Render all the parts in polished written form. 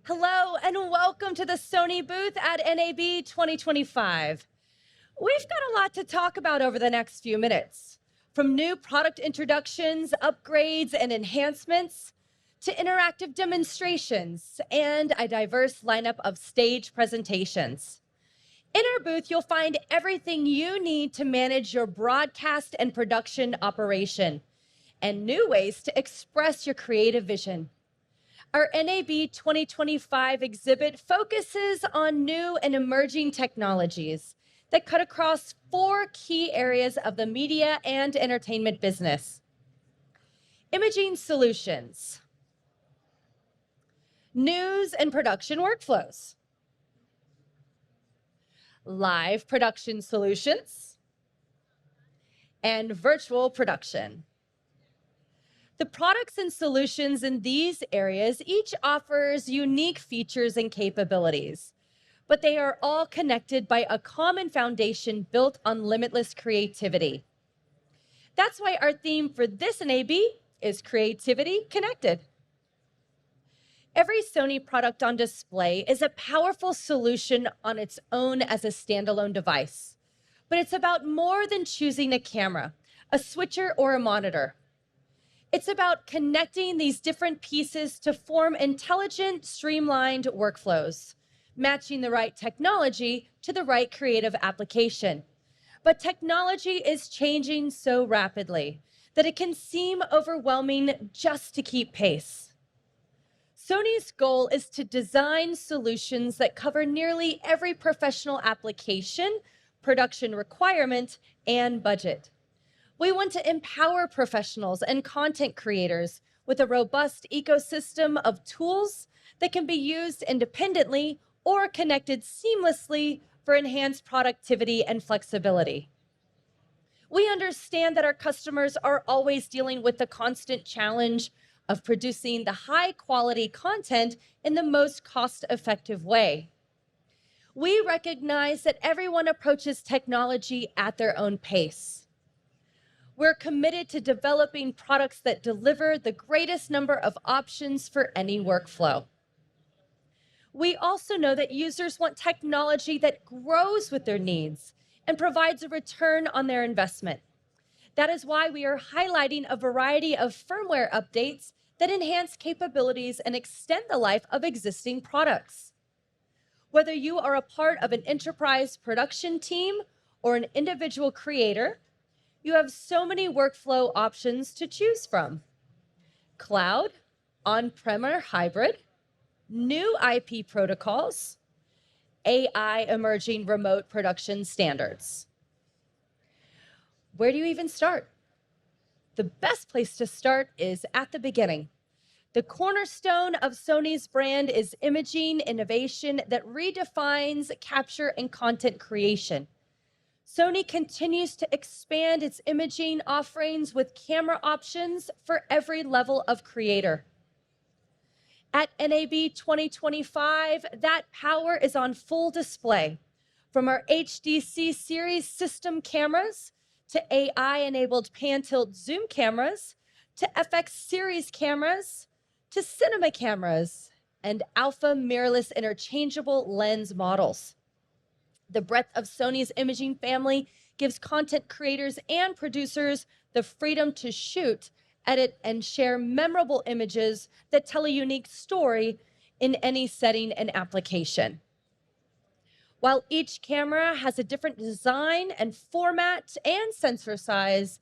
Hello and welcome to the Sony booth at NAB 2025. We've got a lot to talk about over the next few minutes, from new product introductions, upgrades, and enhancements, to interactive demonstrations and a diverse lineup of stage presentations. In our booth, you'll find everything you need to manage your broadcast and production operation, and new ways to express your creative vision. Our NAB 2025 exhibit focuses on new and emerging technologies that cut across 4 key areas of the media and entertainment business. Imaging solutions, news and production workflows, live production solutions, and virtual production. The products and solutions in these areas each offers unique features and capabilities, but they are all connected by a common foundation built on limitless creativity. That's why our theme for this NAB is Creativity Connected. Every Sony product on display is a powerful solution on its own as a standalone device, but it's about more than choosing a camera, a switcher, or a monitor. It's about connecting these different pieces to form intelligent, streamlined workflows, matching the right technology to the right creative application. But technology is changing so rapidly that it can seem overwhelming just to keep pace. Sony's goal is to design solutions that cover nearly every professional application, production requirement, and budget. We want to empower professionals and content creators with a robust ecosystem of tools that can be used independently or connected seamlessly for enhanced productivity and flexibility. We understand that our customers are always dealing with the constant challenge of producing the high-quality content in the most cost-effective way. We recognize that everyone approaches technology at their own pace. We're committed to developing products that deliver the greatest number of options for any workflow. We also know that users want technology that grows with their needs and provides a return on their investment. That is why we are highlighting a variety of firmware updates that enhance capabilities and extend the life of existing products. Whether you are a part of an enterprise production team or an individual creator, you have so many workflow options to choose from: cloud, on-prem or hybrid, new IP protocols, AI emerging remote production standards. Where do you even start? The best place to start is at the beginning. The cornerstone of Sony's brand is imaging innovation that redefines capture and content creation. Sony continues to expand its imaging offerings with camera options for every level of creator. At NAB 2025, that power is on full display, from our HDC series system cameras to AI-enabled pan-tilt zoom cameras to FX series cameras to cinema cameras and alpha mirrorless interchangeable lens models. The breadth of Sony's imaging family gives content creators and producers the freedom to shoot, edit, and share memorable images that tell a unique story in any setting and application. While each camera has a different design and format and sensor size,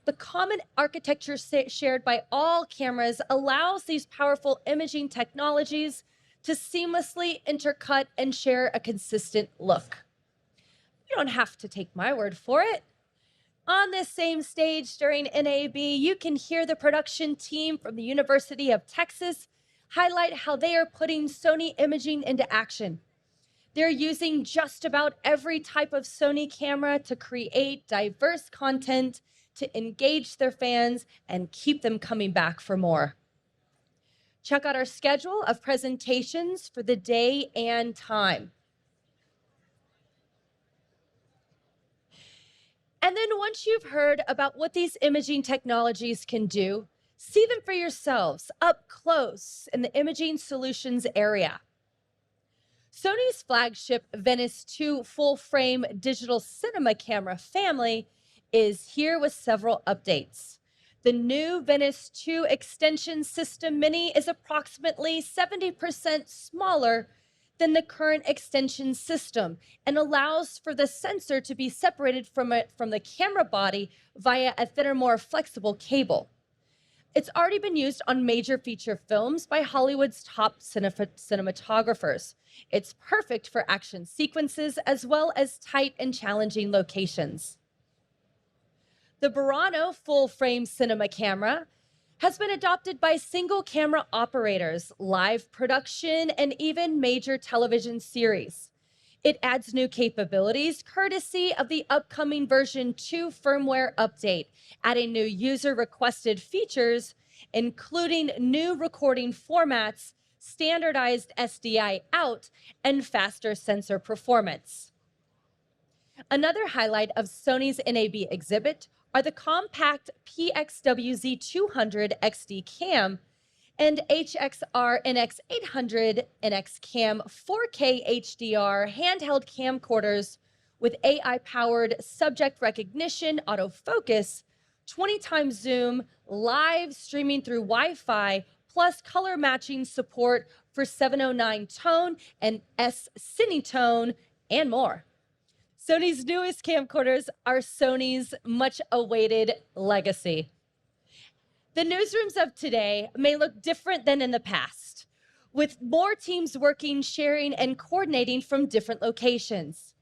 the common architecture shared by all cameras allows these powerful imaging technologies to seamlessly intercut and share a consistent look. You don't have to take my word for it. On this same stage during NAB, you can hear the production team from the University of Texas highlight how they are putting Sony imaging into action. They're using just about every type of Sony camera to create diverse content, to engage their fans, and keep them coming back for more. Check out our schedule of presentations for the day and time. And then once you've heard about what these imaging technologies can do, See them for yourselves up close in the imaging solutions area. Sony's flagship Venice 2 full-frame digital cinema camera family is here with several updates. The new Venice 2 extension system mini is approximately 70% smaller than the current extension system and allows for the sensor to be separated from the camera body via a thinner, more flexible cable. It's already been used on major feature films by Hollywood's top cinematographers. It's perfect for action sequences as well as tight and challenging locations. The Burano full-frame cinema camera has been adopted by single camera operators, live production, and even major television series. It adds new capabilities courtesy of the upcoming version 2 firmware update, adding new user-requested features, including new recording formats, standardized SDI out, and faster sensor performance. Another highlight of Sony's NAB exhibit are the compact PXWZ200 XD Cam and HXR NX800 NX Cam 4K HDR handheld camcorders with AI-powered subject recognition, autofocus, 20 times zoom, live streaming through Wi-Fi, plus color matching support for 709 tone and S-Cinetone, and more. Sony's newest camcorders are Sony's much-awaited legacy. The newsrooms of today may look different than in the past, with more teams working, sharing, and coordinating from different locations.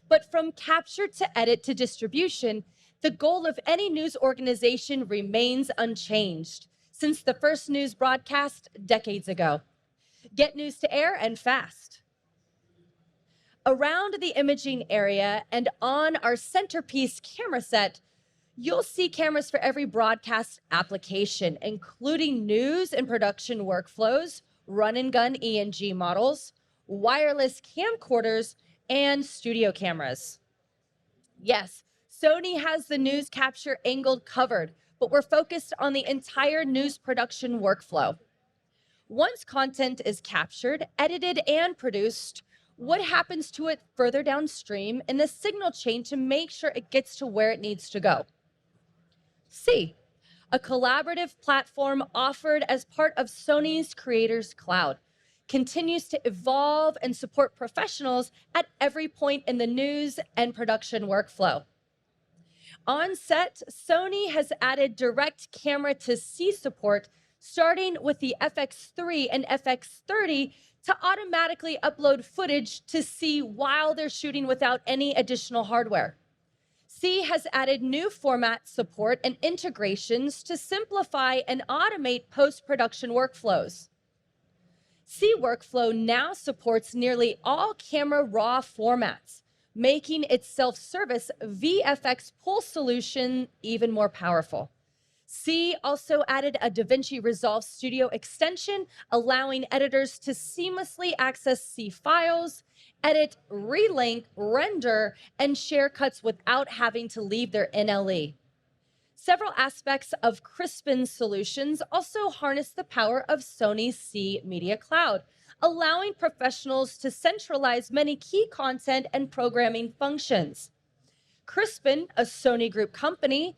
But from capture to edit to distribution, the goal of any news organization remains unchanged since the first news broadcast decades ago. Get news to air and fast. Around the imaging area and on our centerpiece camera set, you'll see cameras for every broadcast application, including news and production workflows, run and gun ENG models, wireless camcorders, and studio cameras. Yes, Sony has the news capture angle covered, but we're focused on the entire news production workflow. Once content is captured, edited, and produced, what happens to it further downstream in the signal chain to make sure it gets to where it needs to go? C, a collaborative platform offered as part of Sony's Creators Cloud, continues to evolve and support professionals at every point in the news and production workflow. On set, Sony has added direct camera to C support, starting with the FX3 and FX30 to automatically upload footage to C while they're shooting without any additional hardware. C has added new format support and integrations to simplify and automate post-production workflows. C Workflow now supports nearly all camera RAW formats, making its self-service VFX pull solution even more powerful. C also added a DaVinci Resolve Studio extension, allowing editors to seamlessly access C files, edit, relink, render, and share cuts without having to leave their NLE. Several aspects of Crispin's solutions also harness the power of Sony's C Media Cloud, allowing professionals to centralize many key content and programming functions. Crispin, a Sony Group company,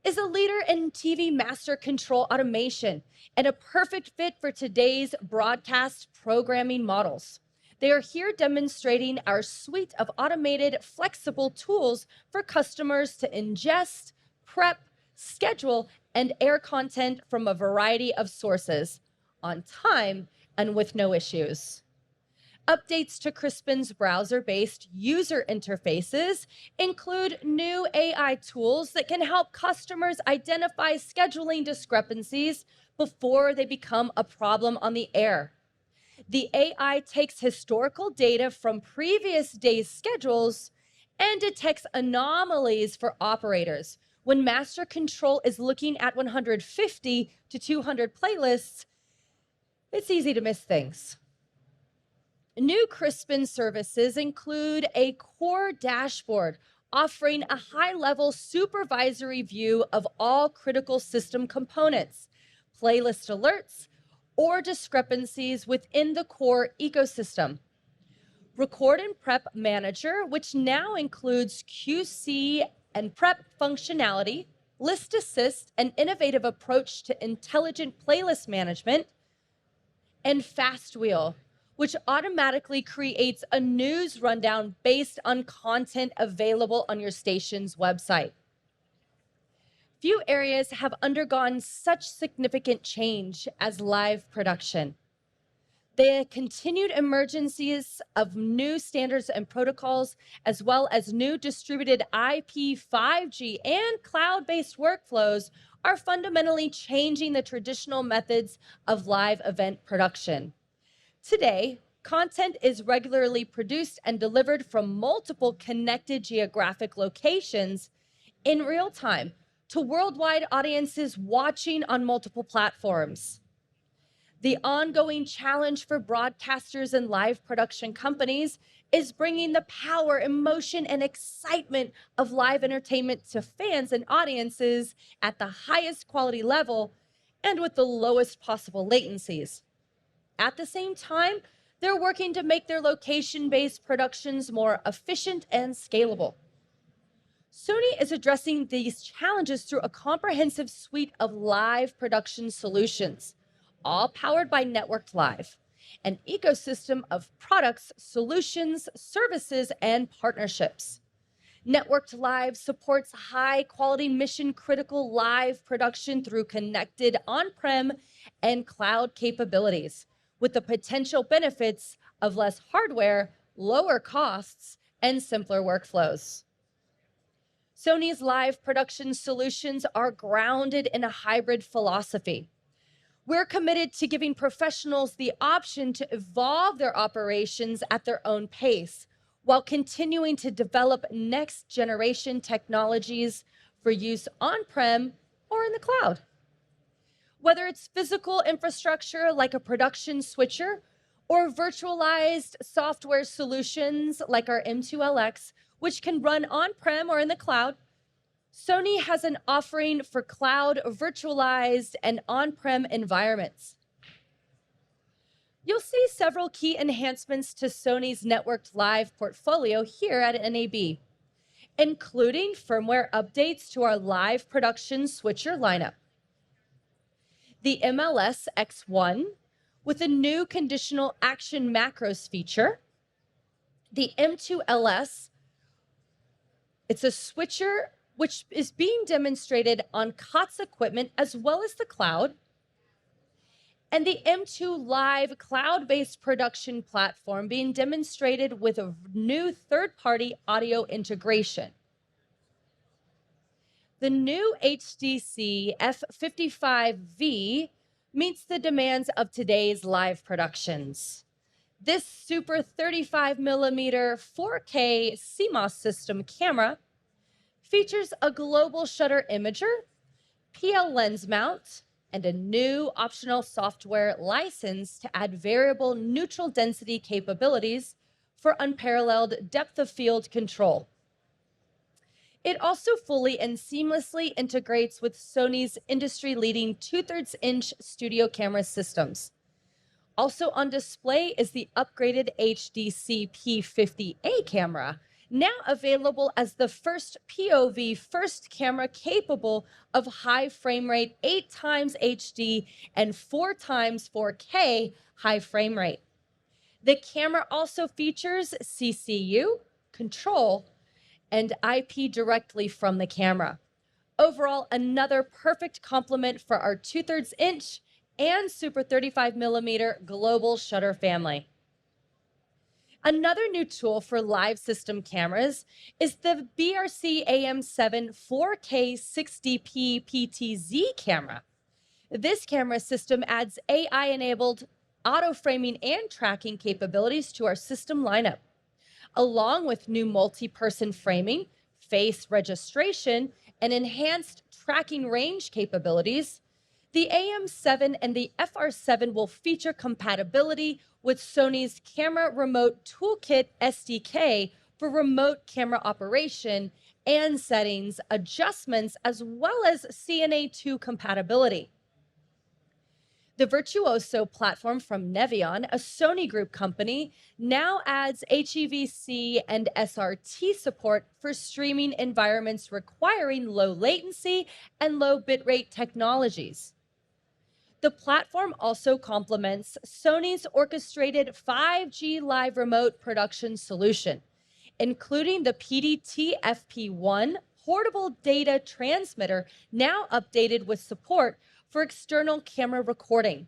is a leader in TV master control automation and a perfect fit for today's broadcast programming models. They are here demonstrating our suite of automated, flexible tools for customers to ingest, prep, schedule, and air content from a variety of sources on time and with no issues. Updates to Crispin's browser-based user interfaces include new AI tools that can help customers identify scheduling discrepancies before they become a problem on the air. The AI takes historical data from previous days' schedules and detects anomalies for operators. When master control is looking at 150 to 200 playlists, it's easy to miss things. New Crispin services include a core dashboard offering a high-level supervisory view of all critical system components, playlist alerts, or discrepancies within the core ecosystem. Record and Prep Manager, which now includes QC and prep functionality, list assist, an innovative approach to intelligent playlist management, and Fast Wheel, which automatically creates a news rundown based on content available on your station's website. Few areas have undergone such significant change as live production. The continued emergencies of new standards and protocols, as well as new distributed IP, 5G, and cloud-based workflows, are fundamentally changing the traditional methods of live event production. Today, content is regularly produced and delivered from multiple connected geographic locations in real time to worldwide audiences watching on multiple platforms. The ongoing challenge for broadcasters and live production companies is bringing the power, emotion, and excitement of live entertainment to fans and audiences at the highest quality level and with the lowest possible latencies. At the same time, they're working to make their location-based productions more efficient and scalable. Sony is addressing these challenges through a comprehensive suite of live production solutions, all powered by Networked Live, an ecosystem of products, solutions, services, and partnerships. Networked Live supports high-quality, mission-critical live production through connected on-prem and cloud capabilities, with the potential benefits of less hardware, lower costs, and simpler workflows. Sony's live production solutions are grounded in a hybrid philosophy. We're committed to giving professionals the option to evolve their operations at their own pace while continuing to develop next-generation technologies for use on-prem or in the cloud. Whether it's physical infrastructure like a production switcher or virtualized software solutions like our M2LX, which can run on-prem or in the cloud, Sony has an offering for cloud, virtualized, and on-prem environments. You'll see several key enhancements to Sony's Networked Live portfolio here at NAB, including firmware updates to our live production switcher lineup. The MLS X1 with a new conditional action macros feature, the M2LS, it's a switcher which is being demonstrated on COTS equipment as well as the cloud, and the M2 Live cloud-based production platform being demonstrated with a new third-party audio integration. The new HDC F55V meets the demands of today's live productions. This super 35mm 4K CMOS system camera features a global shutter imager, PL lens mount, and a new optional software license to add variable neutral density capabilities for unparalleled depth of field control. It also fully and seamlessly integrates with Sony's industry-leading 2/3 inch studio camera systems. Also on display is the upgraded HDC P50A camera, now available as the first POV first camera capable of high frame rate 8x HD and 4x 4K high frame rate. The camera also features CCU, control, and IP directly from the camera. Overall, another perfect complement for our 2/3 inch and super 35mm global shutter family. Another new tool for live system cameras is the BRC AM7 4K 60p PTZ camera. This camera system adds AI-enabled auto framing and tracking capabilities to our system lineup, along with new multi-person framing, face registration, and enhanced tracking range capabilities. The AM7 and the FR7 will feature compatibility with Sony's Camera Remote Toolkit SDK for remote camera operation and settings adjustments, as well as CNA2 compatibility. The Virtuoso platform from Nevion, a Sony Group company, now adds HEVC and SRT support for streaming environments requiring low latency and low bitrate technologies. The platform also complements Sony's orchestrated 5G live remote production solution, including the PDT-FP1 portable data transmitter, now updated with support for external camera recording.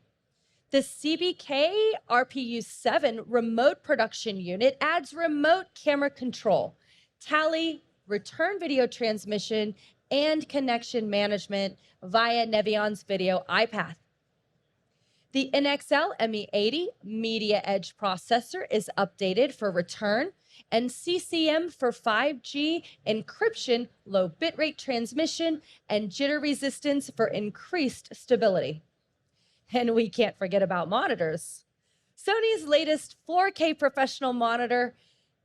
The CBK RPU7 remote production unit adds remote camera control, tally, return video transmission, and connection management via Nevion's video iPath. The NXL ME80 Media Edge processor is updated for return and CCM for 5G encryption, low bitrate transmission, and jitter resistance for increased stability. And we can't forget about monitors. Sony's latest 4K professional monitor,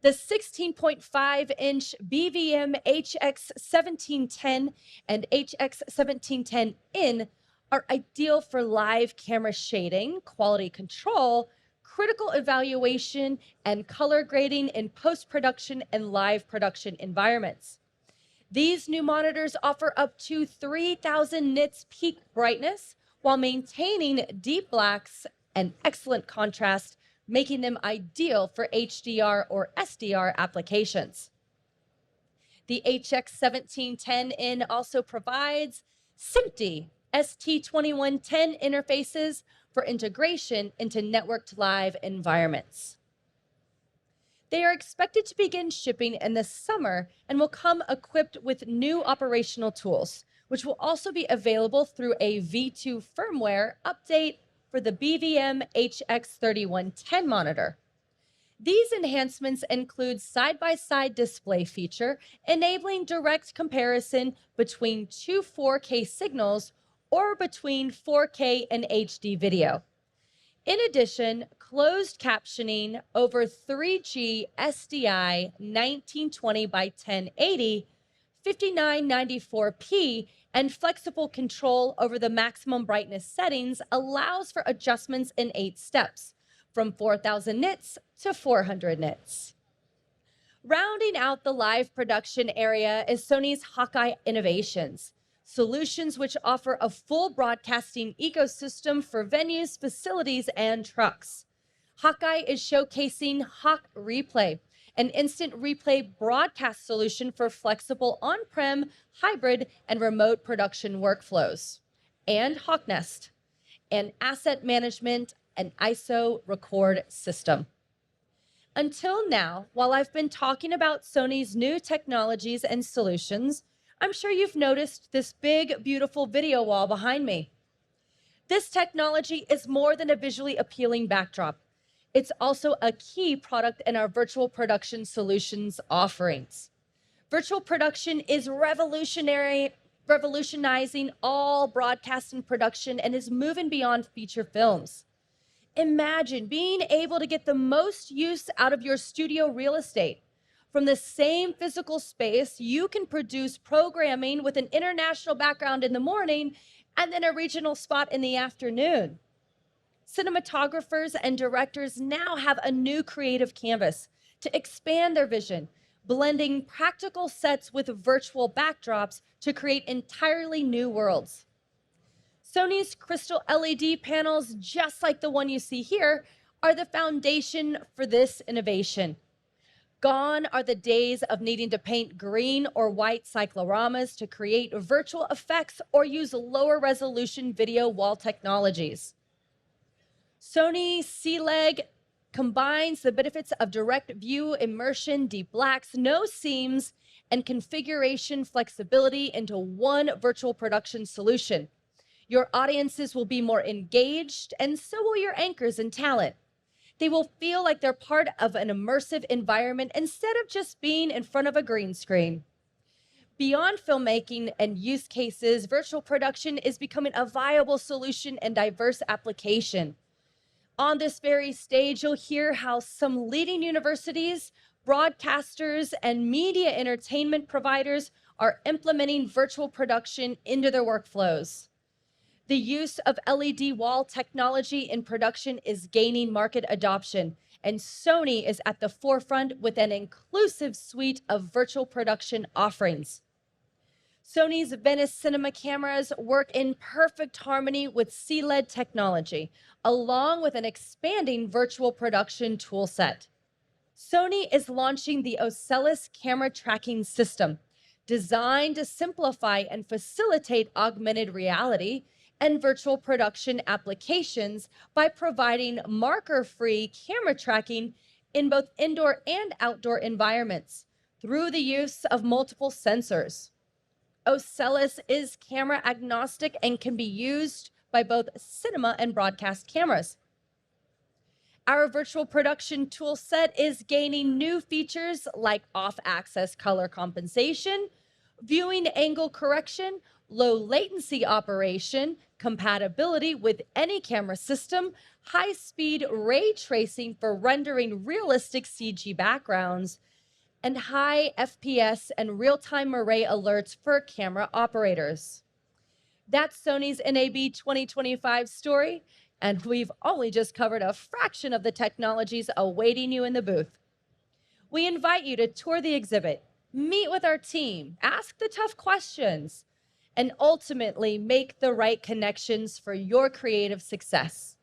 the 16.5-inch BVM HX1710 and HX1710N, are ideal for live camera shading, quality control, critical evaluation, and color grading in post-production and live production environments. These new monitors offer up to 3,000 nits peak brightness while maintaining deep blacks and excellent contrast, making them ideal for HDR or SDR applications. The HX1710N also provides SMPTE ST2110 interfaces for integration into networked live environments. They are expected to begin shipping in the summer and will come equipped with new operational tools, which will also be available through a V2 firmware update for the BVM HX3110 monitor. These enhancements include side-by-side display feature, enabling direct comparison between two 4K signals or between 4K and HD video. In addition, closed captioning over 3G SDI 1920 by 1080, 5994p, and flexible control over the maximum brightness settings allows for adjustments in 8 steps, from 4,000 nits to 400 nits. Rounding out the live production area is Sony's Hawkeye Innovations, solutions which offer a full broadcasting ecosystem for venues, facilities, and trucks. Hawkeye is showcasing Hawk Replay, an instant replay broadcast solution for flexible on-prem, hybrid, and remote production workflows. And HawkNest, an asset management and ISO record system. Until now, while I've been talking about Sony's new technologies and solutions, I'm sure you've noticed this big, beautiful video wall behind me. This technology is more than a visually appealing backdrop. It's also a key product in our virtual production solutions offerings. Virtual production is revolutionizing all broadcast and production and is moving beyond feature films. Imagine being able to get the most use out of your studio real estate. From the same physical space, you can produce programming with an international background in the morning and then a regional spot in the afternoon. Cinematographers and directors now have a new creative canvas to expand their vision, blending practical sets with virtual backdrops to create entirely new worlds. Sony's crystal LED panels, just like the one you see here, are the foundation for this innovation. Gone are the days of needing to paint green or white cycloramas to create virtual effects or use lower resolution video wall technologies. Sony C-Leg combines the benefits of direct view, immersion, deep blacks, no seams, and configuration flexibility into one virtual production solution. Your audiences will be more engaged, and so will your anchors and talent. They will feel like they're part of an immersive environment instead of just being in front of a green screen. Beyond filmmaking and use cases, virtual production is becoming a viable solution and diverse application. On this very stage, you'll hear how some leading universities, broadcasters, and media entertainment providers are implementing virtual production into their workflows. The use of LED wall technology in production is gaining market adoption, and Sony is at the forefront with an inclusive suite of virtual production offerings. Sony's Venice Cinema cameras work in perfect harmony with CLED technology, along with an expanding virtual production toolset. Sony is launching the Ocellus camera tracking system, designed to simplify and facilitate augmented reality and virtual production applications by providing marker-free camera tracking in both indoor and outdoor environments through the use of multiple sensors. Ocellus is camera agnostic and can be used by both cinema and broadcast cameras. Our virtual production tool set is gaining new features like off-axis color compensation, viewing angle correction, low latency operation, compatibility with any camera system, high-speed ray tracing for rendering realistic CG backgrounds, and high FPS and real-time array alerts for camera operators. That's Sony's NAB 2025 story, and we've only just covered a fraction of the technologies awaiting you in the booth. We invite you to tour the exhibit, meet with our team, ask the tough questions, and ultimately make the right connections for your creative success.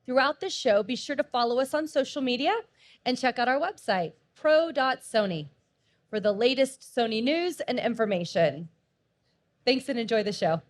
Throughout the show, be sure to follow us on social media and check out our website, pro.sony, for the latest Sony news and information. Thanks and enjoy the show.